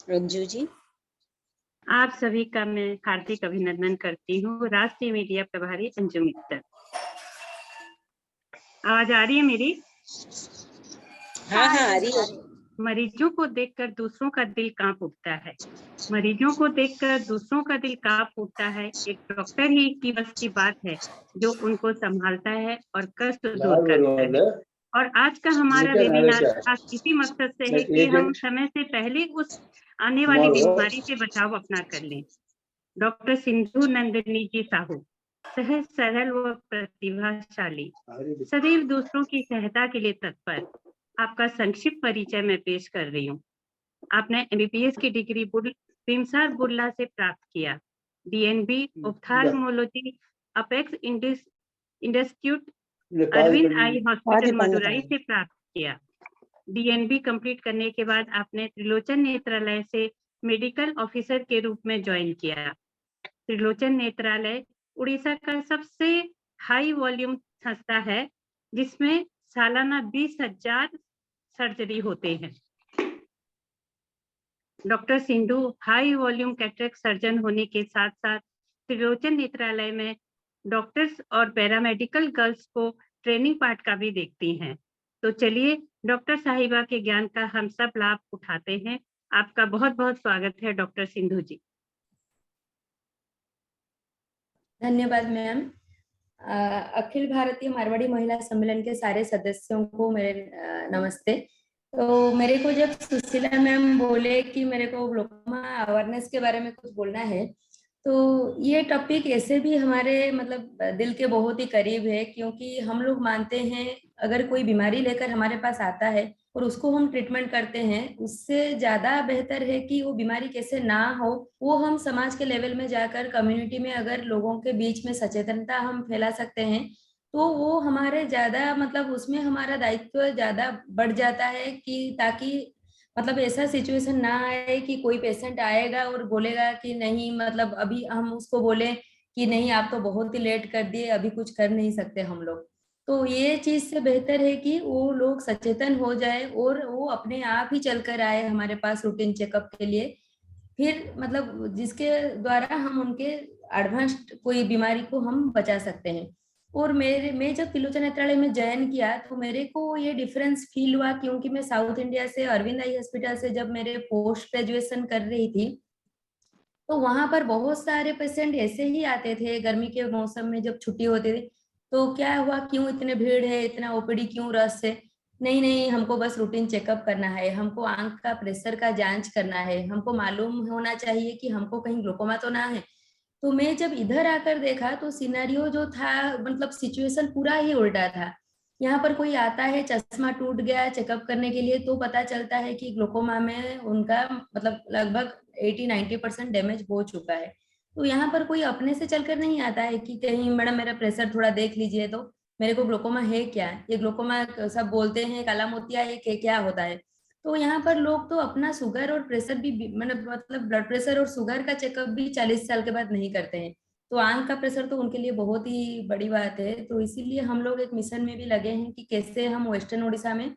रंजू जी। आप सभी का मैं हार्दिक अभिनंदन करती हूँ। राष्ट्रीय मीडिया प्रभारी अंजू मित्तल। आवाज आ रही है मेरी? हाँ हाँ आ रही है। मरीजों को देखकर दूसरों का दिल कांप उठता है। मरीजों को देखकर दूसरों का दिल कांप उठता है। एक डॉक्टर ही की बस की बात है जो उनको संभालता है और कष्ट दूर करता है। और आज का हमारा वेबिनार खास इसी मकसद से है कि हम समय से पहले उस आने वाली बीमारी से बचाव अपना कर लें। डॉक्टर सिंधु नंदिनी जी साहू, सहज सरल व प्रतिभाशाली, सदैव दूसरों की सहायता के लिए तत्पर। आपका संक्षिप्त परिचय मैं पेश कर रही हूँ। आपने एमबीबीएस की डिग्री बिमसार बुर्ला से प्राप्त किया। DNB ophthalmology apex institute Aravind eye hospital Madurai से प्राप्त किया। डीएनबी कंप्लीट करने के बाद आपने त्रिलोचन नेत्रालय से मेडिकल ऑफिसर के रूप में ज्वाइन किया। त्रिलोचन नेत्रालय उड़ीसा का सबसे हाई वॉल्यूम संस्था है जिसमें सालाना 20,000 सर्जरी होते हैं। Doctor Sindhu high volume cataract surgeon होने के साथ साथ त्रिलोचन नेत्रालय में डॉक्टर्स और पैरामेडिकल गर्ल्स को ट्रेनिंग पार्ट का भी देखती हैं। तो चलिए डॉक्टर साहिबा के ज्ञान का हम सब लाभ उठाते हैं। आपका बहुत बहुत स्वागत है डॉक्टर सिंधु जी। धन्यवाद मैम। अखिल भारतीय मारवाड़ी महिला सम्मेलन के सारे सदस्यों को मेरे नमस्ते। तो मेरे को जब सुशीला मैम बोले कि मेरे को ग्लोकोमा अवेयरनेस के बारे में कुछ बोलना है, तो ये टॉपिक ऐसे भी हमारे मतलब दिल के बहुत ही करीब है, क्योंकि हम लोग मानते हैं अगर कोई बीमारी लेकर हमारे पास आता है और उसको हम ट्रीटमेंट करते हैं, उससे ज्यादा बेहतर है कि वो बीमारी कैसे ना हो, वो हम समाज के लेवल में जाकर कम्युनिटी में अगर लोगों के बीच में सचेतनता हम फैला सकते हैं तो वो हमारे ज्यादा मतलब उसमें हमारा दायित्व ज्यादा बढ़ जाता है कि ताकि मतलब ऐसा सिचुएशन ना आए कि कोई पेशेंट आएगा और बोलेगा कि नहीं, मतलब अभी हम उसको बोले कि नहीं आप तो बहुत ही लेट कर दिए, अभी कुछ कर नहीं सकते हम लोग। तो ये चीज से बेहतर है कि वो लोग सचेतन हो जाए और वो अपने आप ही चलकर आए हमारे पास रूटीन चेकअप के लिए, फिर मतलब जिसके द्वारा हम उनके एडवांस्ड कोई बीमारी को हम बचा सकते हैं। और मैं जब त्रिलोचन नेत्रालय में ज्वाइन किया तो मेरे को ये डिफरेंस फील हुआ, क्योंकि मैं साउथ इंडिया से अरविंद आई हॉस्पिटल से जब मेरे पोस्ट ग्रेजुएशन कर रही थी तो वहां पर बहुत सारे पेशेंट ऐसे ही आते थे गर्मी के मौसम में जब छुट्टी होती थी। तो क्या हुआ, क्यों इतने भीड़ है, इतना ओपीडी क्यों रश है? नहीं नहीं, हमको बस रूटीन चेकअप करना है, हमको आंख का प्रेशर का जांच करना है, हमको मालूम होना चाहिए कि हमको कहीं ग्लोकोमा तो ना है। तो मैं जब इधर आकर देखा तो सिनेरियो जो था मतलब सिचुएशन पूरा ही उल्टा था। यहाँ पर कोई आता है, चश्मा टूट गया चेकअप करने के लिए, तो पता चलता है कि ग्लोकोमा में उनका मतलब लगभग 80-90% डैमेज हो चुका है। तो यहाँ पर कोई अपने से चलकर नहीं आता है कि कहीं मैडम मेरा प्रेशर थोड़ा देख लीजिए, तो मेरे को ग्लोकोमा है क्या, ये ग्लोकोमा सब बोलते हैं काला मोतिया है क्या होता है। तो यहाँ पर लोग तो अपना शुगर और प्रेशर भी मतलब ब्लड प्रेशर और शुगर का चेकअप भी 40 साल के बाद नहीं करते हैं। तो आंख का प्रेशर तो उनके लिए बहुत ही बड़ी बात है। तो इसीलिए हम लोग एक मिशन में भी लगे हैं कि कैसे हम वेस्टर्न उड़ीसा में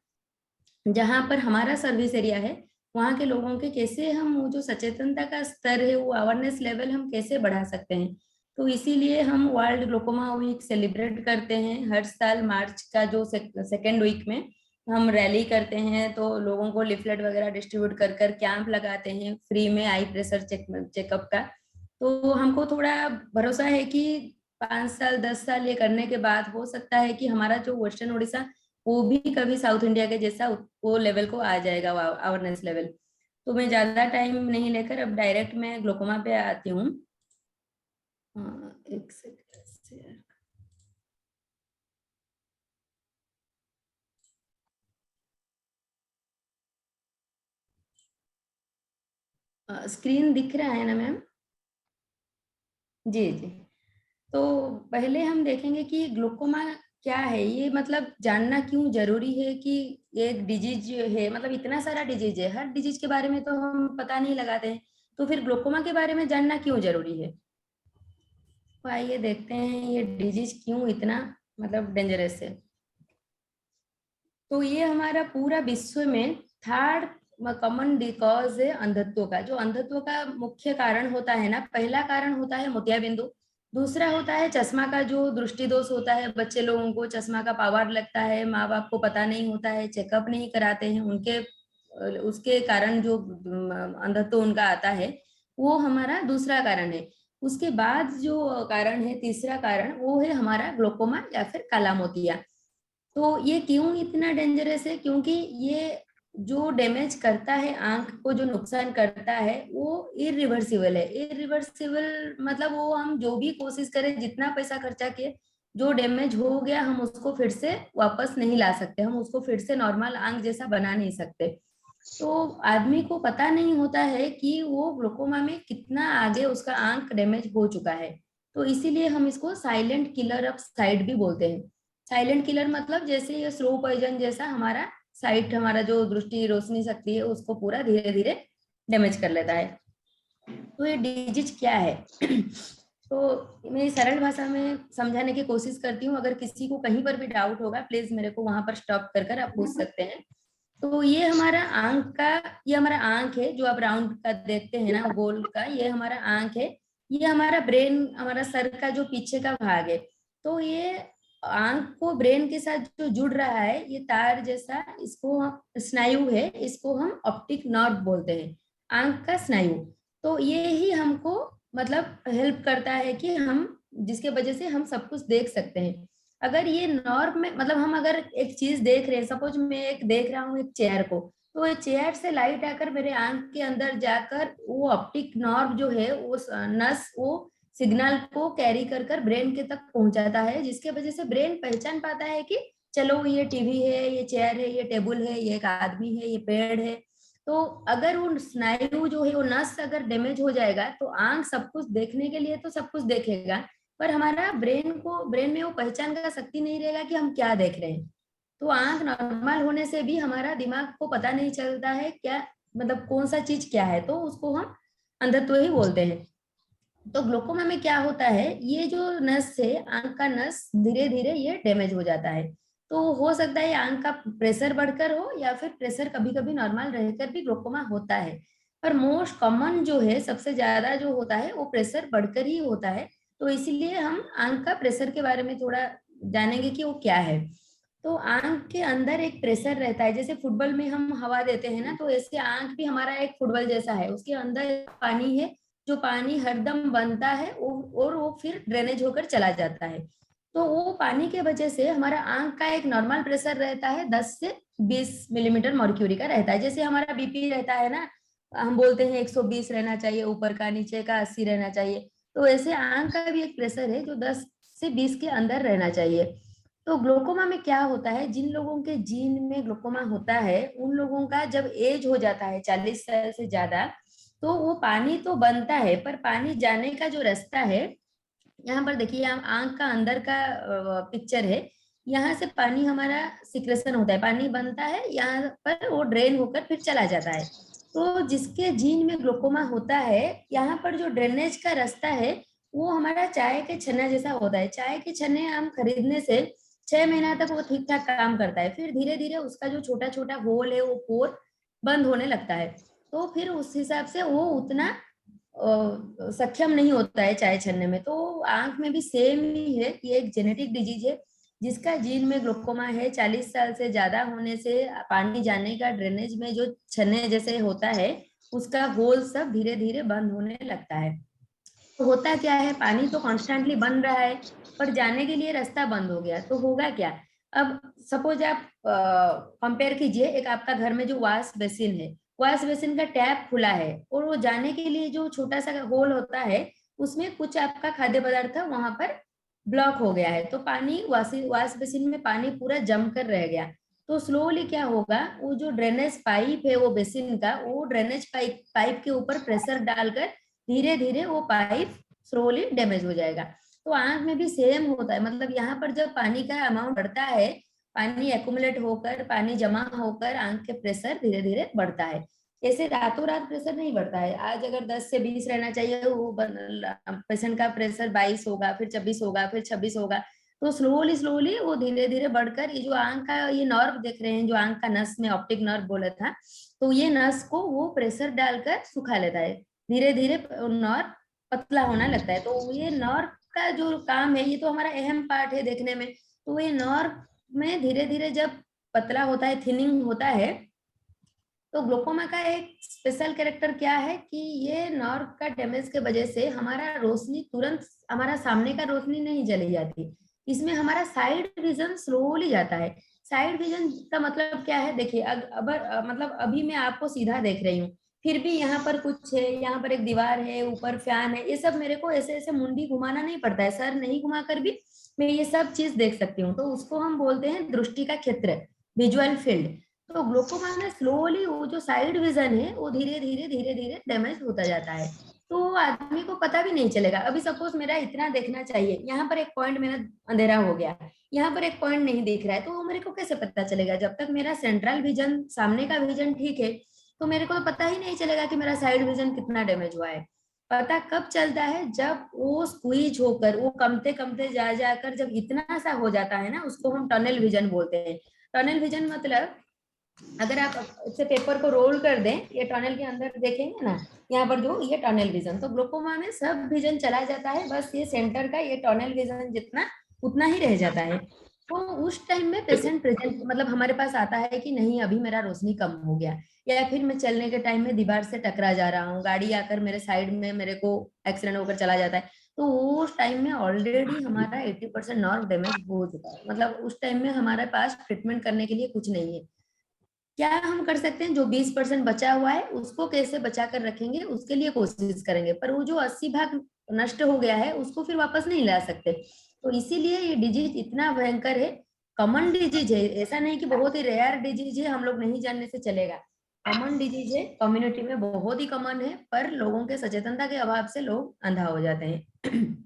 जहाँ पर हमारा सर्विस एरिया है वहाँ के लोगों के कैसे हम वो जो सचेतनता का स्तर है, वो अवेयरनेस लेवल हम कैसे बढ़ा सकते हैं। तो इसीलिए हम वर्ल्ड ग्लोकोमा वीक सेलिब्रेट करते हैं हर साल मार्च का जो सेकेंड वीक में हम रैली करते हैं। तो लोगों को लिफलेट वगैरह डिस्ट्रीब्यूट कर कर कैंप लगाते हैं फ्री में आई प्रेशर चेकअप का। तो हमको थोड़ा भरोसा है कि 5 साल 10 साल ये करने के बाद हो सकता है कि हमारा जो वेस्टर्न उड़ीसा वो भी कभी साउथ इंडिया के जैसा वो लेवल को आ जाएगा, अवेयरनेस लेवल। तो मैं ज्यादा टाइम नहीं लेकर अब डायरेक्ट मैं ग्लोकोमा पे आती हूँ। एक सेकंड, स्क्रीन दिख रहा है ना मैम? जी जी। तो पहले हम देखेंगे कि ग्लोकोमा क्या है, ये मतलब जानना क्यों जरूरी है कि एक डिजीज है, मतलब इतना सारा डिजीज है, हर डिजीज के बारे में तो हम पता नहीं लगाते हैं, तो फिर ग्लोकोमा के बारे में जानना क्यों जरूरी है। तो आइए देखते हैं ये डिजीज क्यों इतना मतलब डेंजरस है। तो ये हमारा पूरा विश्व में थर्ड कॉमन कॉज है अंधत्व का। जो अंधत्व का मुख्य कारण होता है ना, पहला कारण होता है मोतियाबिंदु, दूसरा होता है चश्मा का जो दृष्टि दोष होता है। बच्चे लोगों को चश्मा का पावर लगता है, माँ बाप को पता नहीं होता है, चेकअप नहीं कराते हैं, उनके उसके कारण जो अंधत्व उनका आता है, वो हमारा दूसरा कारण है। उसके बाद जो कारण है, तीसरा कारण, वो है हमारा ग्लोकोमा या फिर काला मोतिया। तो ये क्यों इतना डेंजरस है? क्योंकि ये जो डैमेज करता है, आंख को जो नुकसान करता है, वो इरिवर्सिबल है। इरिवर्सिबल मतलब वो हम जो भी कोशिश करें, जितना पैसा खर्चा किए, जो डैमेज हो गया हम उसको फिर से वापस नहीं ला सकते, हम उसको फिर से नॉर्मल आंख जैसा बना नहीं सकते। तो आदमी को पता नहीं होता है कि वो ग्लोकोमा में कितना आगे उसका आंख डैमेज हो चुका है। तो इसीलिए हम इसको साइलेंट किलर ऑफ साइट भी बोलते हैं। साइलेंट किलर मतलब जैसे ये स्लो पॉइजन जैसा हमारा साइट, हमारा जो दृष्टि रोशनी शक्ति है, उसको पूरा धीरे धीरे डैमेज कर लेता है। तो ये डिजीज क्या है? तो मैं सरल भाषा में समझाने की कोशिश करती हूँ। अगर किसी को कहीं पर भी डाउट होगा, प्लीज मेरे को वहां पर स्टॉप कर आप पूछ सकते हैं। तो ये हमारा आंख का, ये हमारा आंख है जो आप राउंड का देखते हैं ना, गोल का, ये हमारा आंख है। ये हमारा ब्रेन, हमारा सर का जो पीछे का भाग है। तो ये आंख को ब्रेन के साथ जो जुड़ रहा है, ये तार जैसा, इसको स्नायु है, इसको हम ऑप्टिक नर्व बोलते हैं, आंख का स्नायु। तो ये ही हमको मतलब हेल्प करता है कि हम, जिसके वजह से हम सब कुछ देख सकते हैं। अगर ये नॉर्म में, मतलब हम अगर एक चीज देख रहे हैं, सपोज मैं एक देख रहा हूँ एक चेयर को, तो ये चेयर से लाइट आकर मेरे आंख के अंदर जाकर वो ऑप्टिक नर्व जो है, वो नस, वो सिग्नल को कैरी कर कर ब्रेन के तक पहुंचाता है, जिसके वजह से ब्रेन पहचान पाता है कि चलो ये टीवी है, ये चेयर है, ये टेबल है, ये एक आदमी है, ये पेड़ है। तो अगर वो स्नायु जो है, वो नस अगर डैमेज हो जाएगा, तो आंख सब कुछ देखने के लिए तो सब कुछ देखेगा, पर हमारा ब्रेन में वो पहचान का शक्ति नहीं रहेगा कि हम क्या देख रहे हैं। तो आंख नॉर्मल होने से भी हमारा दिमाग को पता नहीं चलता है क्या, मतलब कौन सा चीज क्या है, तो उसको हम अंधत्व ही बोलते हैं। तो ग्लोकोमा में क्या होता है, ये जो नस है, आंख का नस, धीरे धीरे ये डैमेज हो जाता है। तो हो सकता है आंख का प्रेशर बढ़कर हो, या फिर प्रेशर कभी कभी नॉर्मल रहकर भी ग्लोकोमा होता है। पर मोस्ट कॉमन जो है, सबसे ज्यादा जो होता है, वो प्रेशर बढ़कर ही होता है। तो इसीलिए हम आंख का प्रेशर के बारे में थोड़ा जानेंगे कि वो क्या है। तो आंख के अंदर एक प्रेशर रहता है, जैसे फुटबॉल में हम हवा देते हैं ना, तो ऐसे आंख भी हमारा एक फुटबॉल जैसा है, उसके अंदर पानी है, जो पानी हरदम बनता है और वो फिर ड्रेनेज होकर चला जाता है। तो वो पानी के वजह से हमारा आंख का एक नॉर्मल प्रेशर रहता है 10 से 20 मिलीमीटर मर्क्यूरी का रहता है। जैसे हमारा बीपी रहता है ना, हम बोलते हैं 120 रहना चाहिए ऊपर का, नीचे का 80 रहना चाहिए। तो ऐसे आंख का भी एक प्रेशर है जो 10 से 20 के अंदर रहना चाहिए। तो ग्लोकोमा में क्या होता है, जिन लोगों के जीन में ग्लोकोमा होता है, उन लोगों का जब एज हो जाता है 40 साल से ज्यादा, तो वो पानी तो बनता है, पर पानी जाने का जो रास्ता है, यहाँ पर देखिए, आंख का अंदर का पिक्चर है, यहाँ से पानी हमारा सिक्रेशन होता है, पानी बनता है, यहाँ पर वो ड्रेन होकर फिर चला जाता है। तो जिसके जीन में ग्लोकोमा होता है, यहाँ पर जो ड्रेनेज का रास्ता है, वो हमारा चाय के छन्ना जैसा होता है। चाय के छन्ने हम खरीदने से 6 महीना तक वो ठीक ठाक काम करता है, फिर धीरे धीरे उसका जो छोटा छोटा होल है, वो पोर बंद होने लगता है। तो फिर उस हिसाब से वो उतना सक्षम नहीं होता है चाय छन्ने में। तो आंख में भी सेम ही है, ये एक जेनेटिक डिजीज है। जिसका जीन में ग्लोकोमा है, 40 साल से ज्यादा होने से पानी जाने का ड्रेनेज में जो छन्ने जैसे होता है, उसका होल सब धीरे धीरे बंद होने लगता है। तो होता क्या है, पानी तो कॉन्स्टेंटली बन रहा है, पर जाने के लिए रास्ता बंद हो गया, तो होगा क्या? अब सपोज आप कंपेयर कीजिए, एक आपका घर में जो वॉश बेसिन है, वॉश बेसिन का टैप खुला है, और वो जाने के लिए जो छोटा सा होल होता है, उसमें कुछ आपका खाद्य पदार्थ वहां पर ब्लॉक हो गया है, तो पानी वॉश बेसिन में पानी पूरा जम कर रह गया। तो स्लोली क्या होगा, वो जो ड्रेनेज पाइप है वो बेसिन का, वो ड्रेनेज पाइप पाइप के ऊपर प्रेशर डालकर धीरे धीरे वो पाइप स्लोली डैमेज हो जाएगा। तो आंख में भी सेम होता है, मतलब यहाँ पर जब पानी का अमाउंट बढ़ता है, पानी एक्यूमुलेट होकर, पानी जमा होकर आंख के प्रेशर धीरे धीरे बढ़ता है। ऐसे रातों रात प्रेशर नहीं बढ़ता है। आज अगर 10 से 20 रहना चाहिए, वो पेशेंट का प्रेशर 22 होगा, फिर 24 होगा, फिर 26 होगा। तो स्लोली स्लोली वो धीरे धीरे बढ़कर ये जो आंख का ये नर्व देख रहे हैं, जो आंख का नस में ऑप्टिक नर्व बोला था, तो ये नस को वो प्रेशर डालकर सुखा लेता है, धीरे धीरे नर्व पतला होना लगता है। तो ये नर्व का जो काम है, ये तो हमारा अहम पार्ट है देखने में। तो ये नर्व में धीरे धीरे जब पतला होता है, थिनिंग होता है, तो ग्लोकोमा का एक स्पेशल कैरेक्टर क्या है कि ये नर्व का डैमेज के वजह से हमारा रोशनी तुरंत, हमारा सामने का रोशनी नहीं चली जाती, इसमें हमारा साइड विजन स्लोली जाता है। साइड विजन का मतलब क्या है, देखिए मतलब अभी मैं आपको सीधा देख रही हूँ, फिर भी यहाँ पर कुछ है, यहाँ पर एक दीवार है, ऊपर फैन है, ये सब मेरे को ऐसे ऐसे मुंडी घुमाना नहीं पड़ता है, सर नहीं घुमा कर भी मैं ये सब चीज देख सकती हूँ। तो उसको हम बोलते हैं दृष्टि का क्षेत्र, विजुअल फील्ड। तो ग्लोकोमा में स्लोली वो जो साइड विजन है वो धीरे धीरे धीरे धीरे डैमेज होता जाता है, तो आदमी को पता भी नहीं चलेगा। अभी सपोज मेरा इतना देखना चाहिए, यहाँ पर एक पॉइंट मेरा अंधेरा हो गया, यहाँ पर एक पॉइंट नहीं दिख रहा है, तो वो मेरे को कैसे पता चलेगा? जब तक मेरा सेंट्रल विजन, सामने का विजन ठीक है, तो मेरे को तो पता ही नहीं चलेगा कि मेरा साइड विजन कितना डैमेज हुआ है। पता कब चलता है? जब वो स्क्वीज होकर, वो कमते कमते जा जाकर जब इतना सा हो जाता है ना, उसको हम टनल विजन बोलते हैं। टनल विजन मतलब अगर आप इसे पेपर को रोल कर दें, ये टनल के अंदर देखेंगे ना, यहाँ पर जो ये टनल विजन, तो ग्लोकोमा में सब विजन चला जाता है, बस ये सेंटर का ये टनल विजन जितना उतना ही रह जाता है। तो उस टाइम में पेशेंट प्रेजेंट, मतलब हमारे पास आता है कि नहीं अभी मेरा रोशनी कम हो गया, या फिर मैं चलने के टाइम में दीवार से टकरा जा रहा हूँ, गाड़ी आकर मेरे साइड में मेरे को एक्सीडेंट होकर चला जाता है, तो उस टाइम में ऑलरेडी हमारा 80% नर्व डैमेज हो चुका है। मतलब उस टाइम में हमारे पास ट्रीटमेंट करने के लिए कुछ नहीं है। क्या हम कर सकते हैं? जो 20% बचा हुआ है उसको कैसे बचा कर रखेंगे, उसके लिए कोशिश करेंगे, पर वो जो 80 भाग नष्ट हो गया है उसको फिर वापस नहीं ला सकते। तो इसीलिए ये डिजीज इतना भयंकर है, कॉमन डिजीज है, ऐसा नहीं कि बहुत ही रेयर डिजीज है हम लोग नहीं जानने से चलेगा। कॉमन डिजीज है, कम्युनिटी में बहुत ही कॉमन है, पर लोगों के सचेतनता के अभाव से लोग अंधा हो जाते हैं।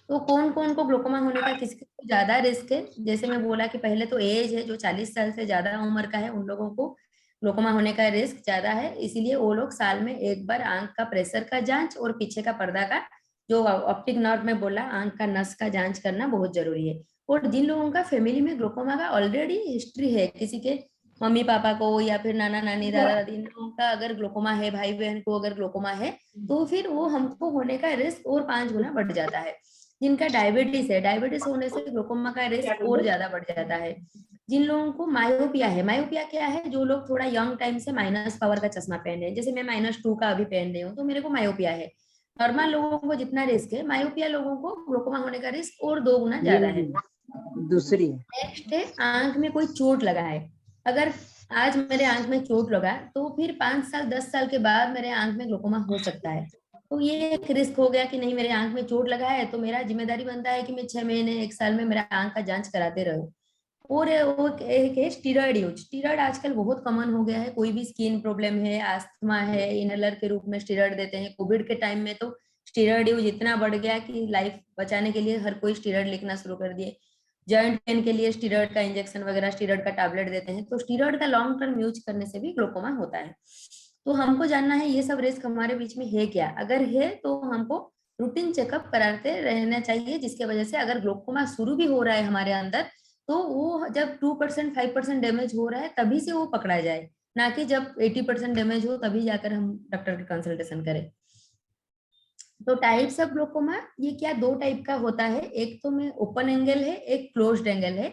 तो कौन कौन को ग्लोकोमा होने का, किसको ज्यादा रिस्क है? जैसे मैं बोला कि पहले तो एज है, जो 40 साल से ज्यादा उम्र का है उन लोगों को ग्लोकोमा होने का रिस्क ज्यादा है, इसीलिए वो लोग साल में एक बार आंख का प्रेशर का जांच और पीछे का पर्दा का, जो ऑप्टिक नर्व में बोला, आंख का नस का जांच करना बहुत जरूरी है। और जिन लोगों का फैमिली में ग्लोकोमा का ऑलरेडी हिस्ट्री है, किसी के मम्मी पापा को या फिर नाना नानी दादा दादी, इन लोगों का अगर ग्लोकोमा है, भाई बहन को अगर ग्लोकोमा है, तो फिर वो हमको होने का रिस्क और 5 गुना बढ़ जाता है। जिनका डायबिटीज है, डायबिटीज होने से ग्लोकोमा का रिस्क और ज्यादा बढ़ जाता है। जिन लोगों को मायोपिया है, मायोपिया क्या है? जो लोग थोड़ा यंग टाइम से माइनस पावर का चश्मा पहन रहे हैं, जैसे मैं -2 का अभी पहन रही हूँ, तो मेरे को मायोपिया है। नॉर्मल लोगों को जितना रिस्क है, मायोपिया लोगों को ग्लोकोमा होने का रिस्क और 2 गुना ज्यादा है। दूसरी नेक्स्ट है आंख में कोई चोट लगा है। अगर आज मेरे आंख में चोट लगा, तो फिर 5 साल 10 साल के बाद मेरे आंख में ग्लोकोमा हो सकता है। तो ये एक रिस्क हो गया कि नहीं, मेरे आंख में चोट लगा है, तो मेरा जिम्मेदारी बनता है कि मैं 6 महीने 1 साल में मेरा आंख का जांच कराते रहो। और वो एक है स्टीरॉयड यूज। स्टीरॉयड आजकल बहुत कॉमन हो गया है, कोई भी स्किन प्रॉब्लम है, आस्थमा है, इनहेलर के रूप में स्टीरॉयड देते हैं। कोविड के टाइम में तो स्टीरॉयड यूज इतना बढ़ गया कि लाइफ बचाने के लिए हर कोई स्टीरॉयड लिखना शुरू कर दिए। जॉइंट पेन के लिए स्टीरॉयड का इंजेक्शन वगैरह, स्टीरॉयड का टैबलेट देते हैं। तो स्टीरॉयड का लॉन्ग टर्म यूज करने से भी ग्लोकोमा होता है। तो हमको जानना है ये सब रिस्क हमारे बीच में है क्या, अगर है तो हमको रूटीन चेकअप कराते रहना चाहिए, जिसके वजह से अगर ग्लोकोमा शुरू भी हो रहा है हमारे अंदर, तो वो जब 2% 5% डैमेज हो रहा है तभी से वो पकड़ा जाए, ना कि जब 80% डैमेज हो तभी जाकर हम डॉक्टर की कंसल्टेशन करें। तो टाइप्स ऑफ ग्लोकोमा ये क्या 2 टाइप का होता है, एक तो में ओपन एंगल है, एक क्लोज्ड एंगल है।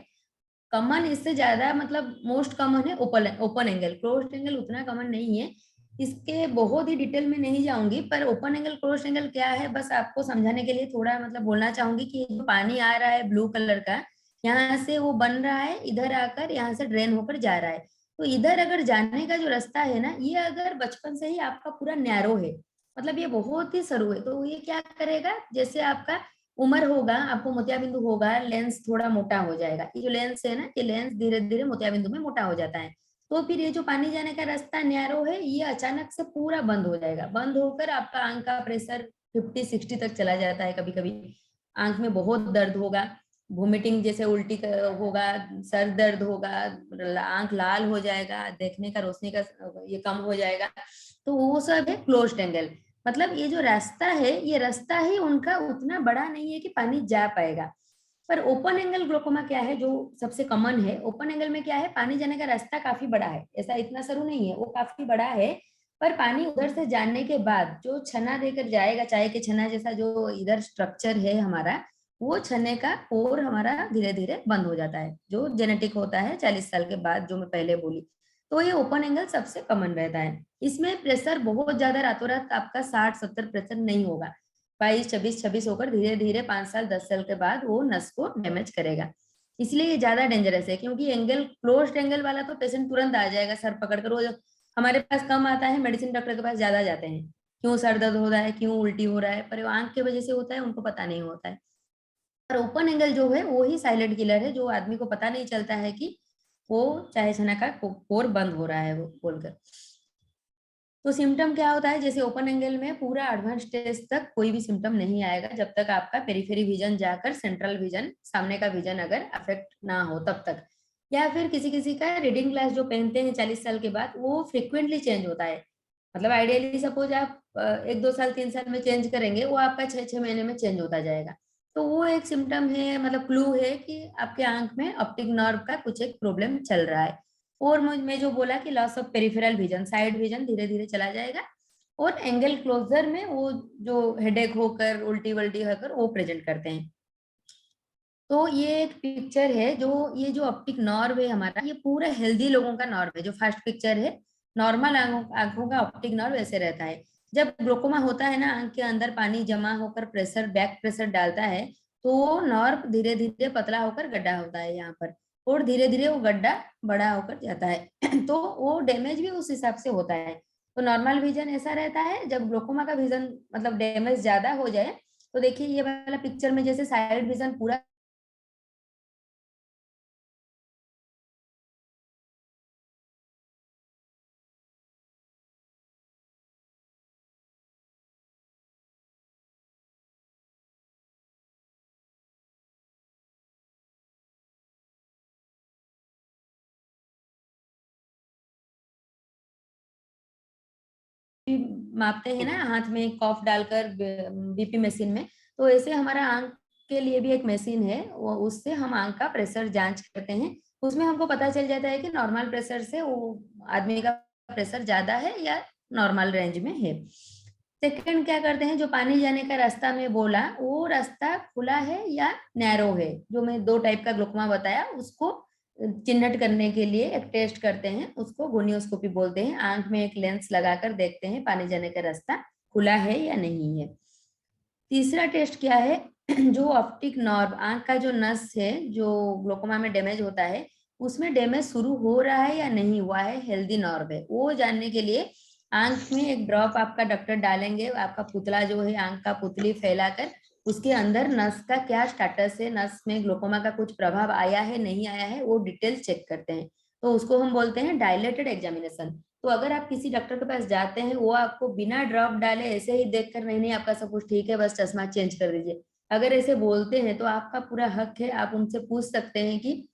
कॉमन इससे ज्यादा, मतलब मोस्ट कॉमन है ओपन एंगल, क्लोज्ड एंगल उतना कॉमन नहीं है। इसके बहुत ही डिटेल में नहीं जाऊंगी, पर ओपन एंगल क्लोज्ड एंगल क्या है बस आपको समझाने के लिए थोड़ा मतलब बोलना चाहूंगी कि जो पानी आ रहा है ब्लू कलर का, यहाँ से वो बन रहा है, इधर आकर यहाँ से ड्रेन होकर जा रहा है। तो इधर अगर जाने का जो रास्ता है ना, ये अगर बचपन से ही आपका पूरा नैरो है, मतलब ये बहुत ही सरू है, तो ये क्या करेगा, जैसे आपका उम्र होगा, आपको मोतियाबिंदु होगा, लेंस थोड़ा मोटा हो जाएगा। ये जो लेंस है ना, ये लेंस धीरे धीरे मोतियाबिंदु में मोटा हो जाता है। तो फिर ये जो पानी जाने का रास्ता नैरो है, ये अचानक से पूरा बंद हो जाएगा। बंद होकर आपका आंख का प्रेशर 50-60 तक चला जाता है। कभी कभी आंख में बहुत दर्द होगा, वोमिटिंग जैसे उल्टी होगा, सर दर्द होगा, आंख लाल हो जाएगा, देखने का रोशनी का ये कम हो जाएगा। तो वो सब है क्लोज्ड एंगल। मतलब ये जो रास्ता है, ये रास्ता ही उनका उतना बड़ा नहीं है कि पानी जा पाएगा। पर ओपन एंगल ग्लोकोमा क्या है, जो सबसे कॉमन है, ओपन एंगल में क्या है, पानी जाने का रास्ता काफी बड़ा है, ऐसा इतना सरू नहीं है, वो काफी बड़ा है, पर पानी उधर से जाने के बाद जो छना देकर जाएगा, चाय के छना जैसा जो इधर स्ट्रक्चर है हमारा, वो छने का पोर हमारा धीरे धीरे बंद हो जाता है, जो जेनेटिक होता है 40 साल के बाद, जो मैं पहले बोली। तो ये ओपन एंगल सबसे कॉमन रहता है। इसमें प्रेशर बहुत ज्यादा रातों रात आपका 60-70 प्रेशर नहीं होगा, 22-26 होकर धीरे धीरे 5 साल 10 साल के बाद वो नस को डैमेज करेगा। इसलिए ये ज्यादा डेंजरस है, क्योंकि एंगल क्लोज्ड एंगल वाला तो पेशेंट तुरंत आ जाएगा सर पकड़कर, वो हमारे पास कम आता है, मेडिसिन डॉक्टर के पास ज्यादा जाते हैं, क्यों सर दर्द हो रहा है, क्यों उल्टी हो रहा है, पर वो आंख की वजह से होता है, उनको पता नहीं होता है। पर ओपन एंगल जो है वो ही साइलेंट किलर है, जो आदमी को पता नहीं चलता है कि वो चाहे छना का पोर बंद हो रहा है वो बोलकर। तो सिम्टम क्या होता है, जैसे ओपन एंगल में पूरा एडवांस स्टेज तक कोई भी सिम्टम नहीं आएगा, जब तक आपका पेरिफेरी विजन जाकर सेंट्रल विजन, सामने का विजन अगर अफेक्ट ना हो तब तक। या फिर किसी किसी का रीडिंग ग्लास जो पहनते हैं 40 साल के बाद, वो फ्रिक्वेंटली चेंज होता है। मतलब आइडियली सपोज आप 1-2 साल 3 साल में चेंज करेंगे, वो आपका 6-6 महीने में चेंज होता जाएगा। तो वो एक सिम्टम है, मतलब क्लू है कि आपके आंख में ऑप्टिक नर्व का कुछ एक प्रॉब्लम चल रहा है। और मैं जो बोला कि loss of peripheral vision, side vision धीरे धीरे चला जाएगा, और एंगल क्लोजर में वो जो हेडेक होकर, उल्टी वल्टी होकर वो प्रेजेंट करते हैं। तो ये एक पिक्चर है, जो ये जो ऑप्टिक नर्व है हमारा, ये पूरा हेल्दी लोगों का नर्व है, जो फर्स्ट पिक्चर है, नॉर्मल आंखों का ऑप्टिक नर्व ऐसे रहता है। जब ग्लोकोमा होता है ना, आंख के अंदर पानी जमा होकर प्रेशर, बैक प्रेशर डालता है, तो वो नर्व धीरे धीरे पतला होकर गड्ढा होता है यहाँ पर, और धीरे धीरे वो गड्ढा बड़ा होकर जाता है। तो वो डैमेज भी उस हिसाब से होता है। तो नॉर्मल विजन ऐसा रहता है, जब ग्लोकोमा का विजन मतलब डैमेज ज्यादा हो जाए, तो देखिए ये वाला पिक्चर में जैसे साइड विजन पूरा मापते हैं ना हाथ में कॉफ डालकर बीपी मशीन में, तो ऐसे हमारा आंख के लिए भी एक मशीन है, वो उससे हम आंख का प्रेशर जांच करते हैं। उसमें हमको पता चल जाता है कि नॉर्मल प्रेशर से वो आदमी का प्रेशर ज्यादा है या नॉर्मल रेंज में है। सेकंड क्या करते हैं, जो पानी जाने का रास्ता में बोला, वो रास्ता खुला है या नैरो है, जो मैं 2 टाइप का ग्लोकोमा बताया, उसको चिन्हित करने के लिए एक टेस्ट करते हैं, उसको गोनियोस्कोपी बोलते हैं। आंख में एक लेंस लगाकर देखते हैं पानी जाने का रास्ता खुला है या नहीं है। तीसरा टेस्ट क्या है, जो ऑप्टिक नर्व, आंख का जो नस है, जो ग्लोकोमा में डैमेज होता है, उसमें डैमेज शुरू हो रहा है या नहीं हुआ है, हेल्दी नर्व है, वो जानने के लिए आंख में एक ड्रॉप आपका डॉक्टर डालेंगे, आपका पुतला जो है, आंख का पुतली फैलाकर, उसके अंदर नस का क्या स्टेटस है, नस में ग्लोकोमा का कुछ प्रभाव आया है नहीं आया है, वो डिटेल चेक करते हैं। तो उसको हम बोलते हैं डायलेटेड एग्जामिनेशन। तो अगर आप किसी डॉक्टर के पास जाते हैं, वो आपको बिना ड्रॉप डाले ऐसे ही देख कर, नहीं नहीं आपका सब कुछ ठीक है, बस चश्मा चेंज कर दीजिए, अगर ऐसे बोलते हैं, तो आपका पूरा हक है, आप उनसे पूछ सकते हैं कि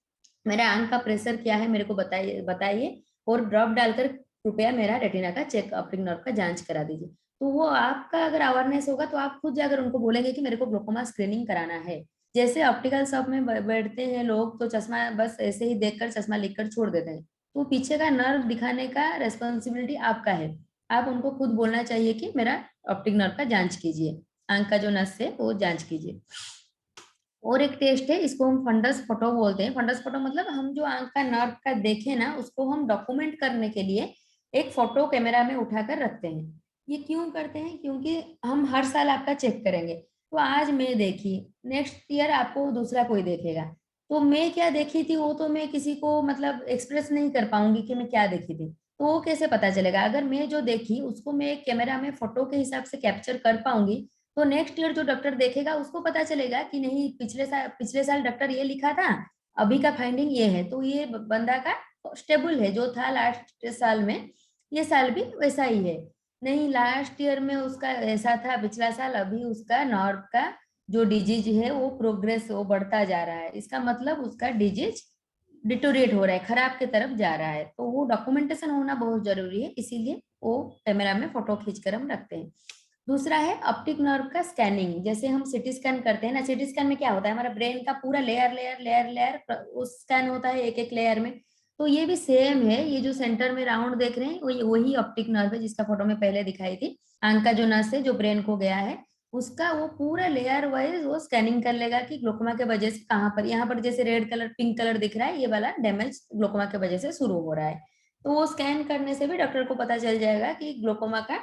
मेरा आंख का प्रेशर क्या है, मेरे को बताइए बताइए, और ड्रॉप डालकर कृपया मेरा रेटिना का चेक, ऑप्टिक नर्व का जांच करा दीजिए। तो वो आपका अगर अवेयरनेस होगा, तो आप खुद जाकर उनको बोलेंगे कि मेरे को ग्लोकोमा स्क्रीनिंग कराना है। जैसे ऑप्टिकल शॉप में बैठते हैं लोग, तो चश्मा बस ऐसे ही देखकर चश्मा लिखकर छोड़ देते हैं, तो पीछे का नर्व दिखाने का रेस्पॉन्सिबिलिटी आपका है। आप उनको खुद बोलना चाहिए कि मेरा ऑप्टिक नर्व का जांच कीजिए, आंख का जो नस है वो जांच कीजिए। और एक टेस्ट है, इसको हम फंडस फोटो बोलते हैं। फंडस फोटो मतलब हम जो आंख का नर्व का देखे ना, उसको हम डॉक्यूमेंट करने के लिए एक फोटो कैमरा में उठाकर रखते हैं। ये क्यों करते हैं, क्योंकि हम हर साल आपका चेक करेंगे, तो आज मैं देखी, नेक्स्ट ईयर आपको दूसरा कोई देखेगा, तो मैं क्या देखी थी वो तो मैं किसी को मतलब एक्सप्रेस नहीं कर पाऊंगी कि मैं क्या देखी थी, तो वो कैसे पता चलेगा। अगर मैं जो देखी उसको मैं एक कैमरा में फोटो के हिसाब से कैप्चर कर पाऊंगी, तो नेक्स्ट ईयर जो डॉक्टर देखेगा उसको पता चलेगा कि नहीं, पिछले साल डॉक्टर ये लिखा था, अभी का फाइंडिंग ये है, तो ये बंदा का स्टेबल है, जो था लास्ट साल में ये साल भी वैसा ही है। नहीं, लास्ट ईयर में उसका ऐसा था, पिछला साल, अभी उसका नर्व का जो डिजीज है वो प्रोग्रेस, वो बढ़ता जा रहा है, इसका मतलब उसका डिजीज डिटोरिएट हो रहा है, खराब की तरफ जा रहा है। तो वो डॉक्यूमेंटेशन होना बहुत जरूरी है, इसीलिए वो कैमरा में फोटो खींच कर हम रखते हैं। दूसरा है ऑप्टिक नर्व का स्कैनिंग। जैसे हम सीटी स्कैन करते हैं ना, सीटी स्कैन में क्या होता है, हमारा ब्रेन का पूरा लेयर लेयर लेयर लेयर उस स्कैन होता है एक एक लेयर में। तो ये भी सेम है, ये जो सेंटर में राउंड देख रहे हैं वही ऑप्टिक नर्व है, जिसका फोटो में पहले दिखाई थी। आंख का जो नस है जो ब्रेन को गया है, उसका वो पूरा लेयर वाइज वो स्कैनिंग कर लेगा कि ग्लोकोमा के वजह से कहाँ पर, यहाँ पर जैसे रेड कलर पिंक कलर दिख रहा है, ये वाला डैमेज ग्लोकोमा के वजह से शुरू हो रहा है। तो वो स्कैन करने से भी डॉक्टर को पता चल जाएगा कि ग्लोकोमा का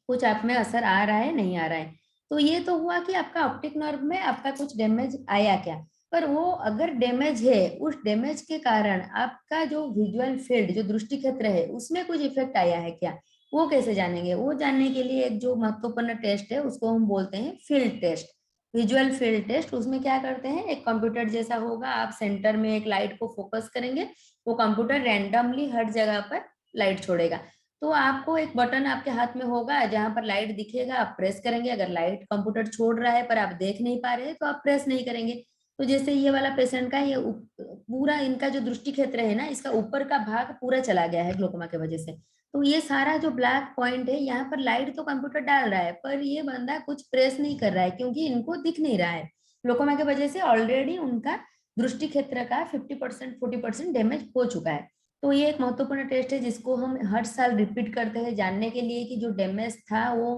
कुछ आप में असर आ रहा है नहीं आ रहा है। तो ये तो हुआ कि आपका ऑप्टिक नर्व में आपका कुछ डैमेज आया क्या, पर वो अगर डैमेज है, उस डैमेज के कारण आपका जो विजुअल फील्ड जो दृष्टि क्षेत्र है उसमें कुछ इफेक्ट आया है क्या, वो कैसे जानेंगे? वो जानने के लिए एक जो महत्वपूर्ण टेस्ट है उसको हम बोलते हैं field test, visual field test. उसमें क्या करते हैं, एक कंप्यूटर जैसा होगा, आप सेंटर में एक लाइट को फोकस करेंगे, वो कंप्यूटर रैंडमली हर जगह पर लाइट छोड़ेगा। तो आपको एक बटन आपके हाथ में होगा जहां पर लाइट दिखेगा, आप प्रेस करेंगे। अगर लाइट कंप्यूटर छोड़ रहा है पर आप देख नहीं पा रहे हैं तो आप प्रेस नहीं करेंगे। तो जैसे ये वाला पेशेंट का ये पूरा इनका जो दृष्टि क्षेत्र है ना, इसका ऊपर का भाग पूरा चला गया है ग्लोकोमा के वजह से। तो ये सारा जो ब्लैक पॉइंट है, यहाँ पर लाइट तो कंप्यूटर डाल रहा है पर ये बंदा कुछ प्रेस नहीं कर रहा है क्योंकि इनको दिख नहीं रहा है। ग्लोकोमा की वजह से ऑलरेडी उनका दृष्टि क्षेत्र का 50% 40% डैमेज हो चुका है। तो ये एक महत्वपूर्ण टेस्ट है जिसको हम हर साल रिपीट करते हैं, जानने के लिए कि जो डैमेज था वो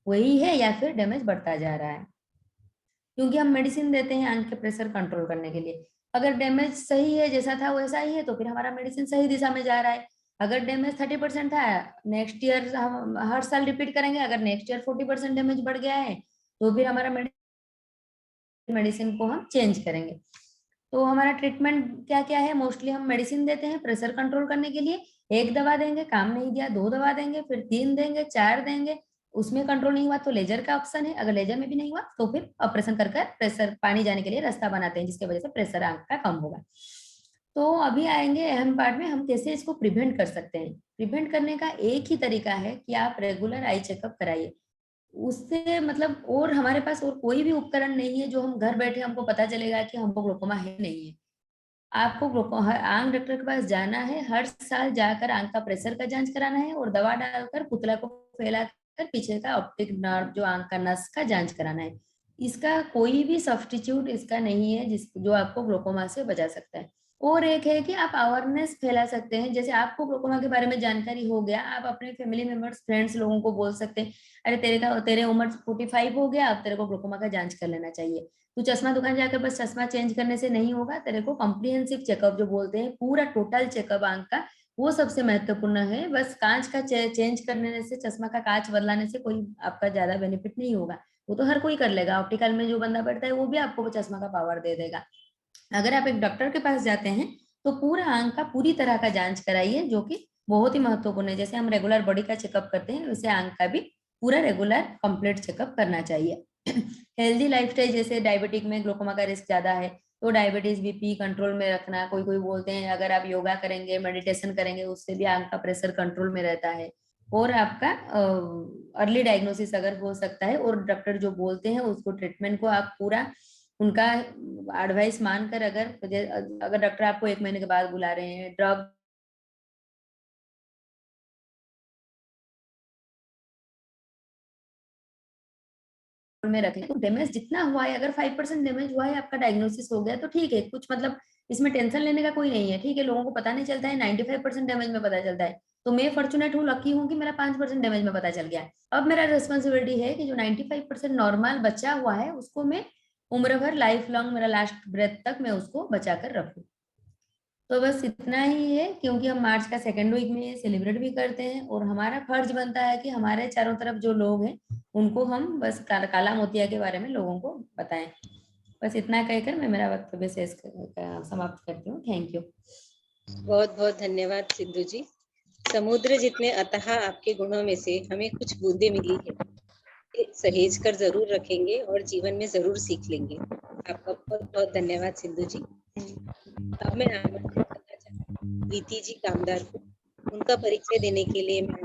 वही है या फिर डैमेज बढ़ता जा रहा है। क्योंकि हम मेडिसिन देते हैं आंख के प्रेशर कंट्रोल करने के लिए। अगर डैमेज सही है, जैसा था वैसा ही है, तो फिर हमारा मेडिसिन सही दिशा में जा रहा है। अगर डैमेज 30% था, नेक्स्ट ईयर हम हर साल रिपीट करेंगे। अगर नेक्स्ट ईयर 40% डैमेज बढ़ गया है तो फिर हमारा मेडिसिन को हम चेंज करेंगे। तो हमारा ट्रीटमेंट क्या क्या है, मोस्टली हम मेडिसिन देते हैं प्रेशर कंट्रोल करने के लिए। एक दवा देंगे, काम नहीं दिया 2 दवा देंगे, फिर 3 देंगे, 4 देंगे, उसमें कंट्रोल नहीं हुआ तो लेजर का ऑप्शन है। अगर लेजर में भी नहीं हुआ तो फिर ऑपरेशन कर प्रेशर पानी जाने के लिए रास्ता बनाते हैं, जिसकी वजह से प्रेशर आंख का कम होगा। तो अभी आएंगे अहम पार्ट में, हम कैसे इसको प्रिवेंट कर सकते हैं। प्रिवेंट करने का एक ही तरीका है कि आप रेगुलर आई चेकअप कराइए। उससे मतलब और हमारे पास और कोई भी उपकरण नहीं है जो हम घर बैठे हमको पता चलेगा कि हमको ग्लोकोमा है नहीं है। आपको आंख डॉक्टर के पास जाना है, हर साल जाकर आंख का प्रेशर का जांच कराना है और दवा डालकर पुतला को फैलाकर पीछे का ऑप्टिक नर्व जो आंख का नस का जांच कराना है। इसका कोई भी सब्स्टिट्यूट इसका नहीं है जो आपको ग्लोकोमा से बचा सकता है। और एक है कि आप अवेयरनेस फैला सकते हैं। जैसे आपको ग्लोकोमा के बारे में जानकारी हो गया, आप अपने फैमिली मेंबर्स फ्रेंड्स लोगों को बोल सकते हैं, अरे तेरे उम्र 45 हो गया, अब तेरे को ग्लोकोमा का जांच कर लेना चाहिए। तू चश्मा दुकान जाकर बस चश्मा चेंज करने से नहीं होगा, तेरे को कॉम्प्रिहेंसिव चेकअप जो बोलते हैं, पूरा टोटल चेकअप आंख का, वो सबसे महत्वपूर्ण है। बस कांच का चेंज करने से, चश्मा का कांच बदलाने से कोई आपका ज्यादा बेनिफिट नहीं होगा। वो तो हर कोई कर लेगा, ऑप्टिकल में जो बंदा बैठता है वो भी आपको चश्मा का पावर दे देगा। अगर आप एक डॉक्टर के पास जाते हैं तो पूरा आंख का पूरी तरह का जांच कराइए, जो कि बहुत ही महत्वपूर्ण है। जैसे हम रेगुलर बॉडी का चेकअप करते हैं, वैसे आंख का भी पूरा रेगुलर कंप्लीट चेकअप करना चाहिए। हेल्दी लाइफस्टाइल, जैसे डायबिटिक में ग्लोकोमा का रिस्क ज्यादा है, तो डायबिटीज बीपी कंट्रोल में रखना। कोई कोई बोलते हैं अगर आप योगा करेंगे मेडिटेशन करेंगे उससे भी आंख का प्रेशर कंट्रोल में रहता है। और आपका अर्ली डायग्नोसिस अगर हो सकता है, और डॉक्टर जो बोलते हैं उसको ट्रीटमेंट को आप पूरा उनका एडवाइस मानकर, अगर डॉक्टर आपको 1 महीने के बाद बुला रहे हैं, ड्रग में रखें, तो डैमेज जितना हुआ है, अगर 5% डैमेज हुआ है, आपका डायग्नोसिस हो गया तो ठीक है, कुछ मतलब इसमें टेंशन लेने का कोई नहीं है। ठीक है, लोगों को पता नहीं चलता है, 95% डैमेज में पता चलता है। तो मैं फॉर्चुनेट हूँ, लकी हूँ कि मेरा 5% डैमेज में पता चल गया। अब मेरा रिस्पॉन्सिबिलिटी है कि जो 95% नॉर्मल बचा हुआ है उसको मैं उम्र भर, लाइफ लॉन्ग, मेरा लास्ट ब्रेथ तक मैं उसको बचा कर रखूं। तो बस इतना ही है, क्योंकि हम मार्च का 2nd वीक में सेलिब्रेट भी करते हैं और हमारा फर्ज बनता है कि हमारे चारों तरफ जो लोग हैं उनको हम बस काला मोतिया के बारे में लोगों को बताएं। बस इतना कहकर मैं मेरा वक्तव्य समाप्त करती हूँ। Thank you. बहुत बहुत धन्यवाद सिद्धू जी। समुद्र जितने अथाह आपके गुणों में से हमें कुछ बूंदे मिली है, सहेज कर जरूर रखेंगे और जीवन में जरूर सीख लेंगे। आपका बहुत बहुत धन्यवाद सिद्धू जी। अब मैं आमंत्रित करना चाहती हूँ प्रीति जी कामदार को। उनका परिचय देने के लिए मैं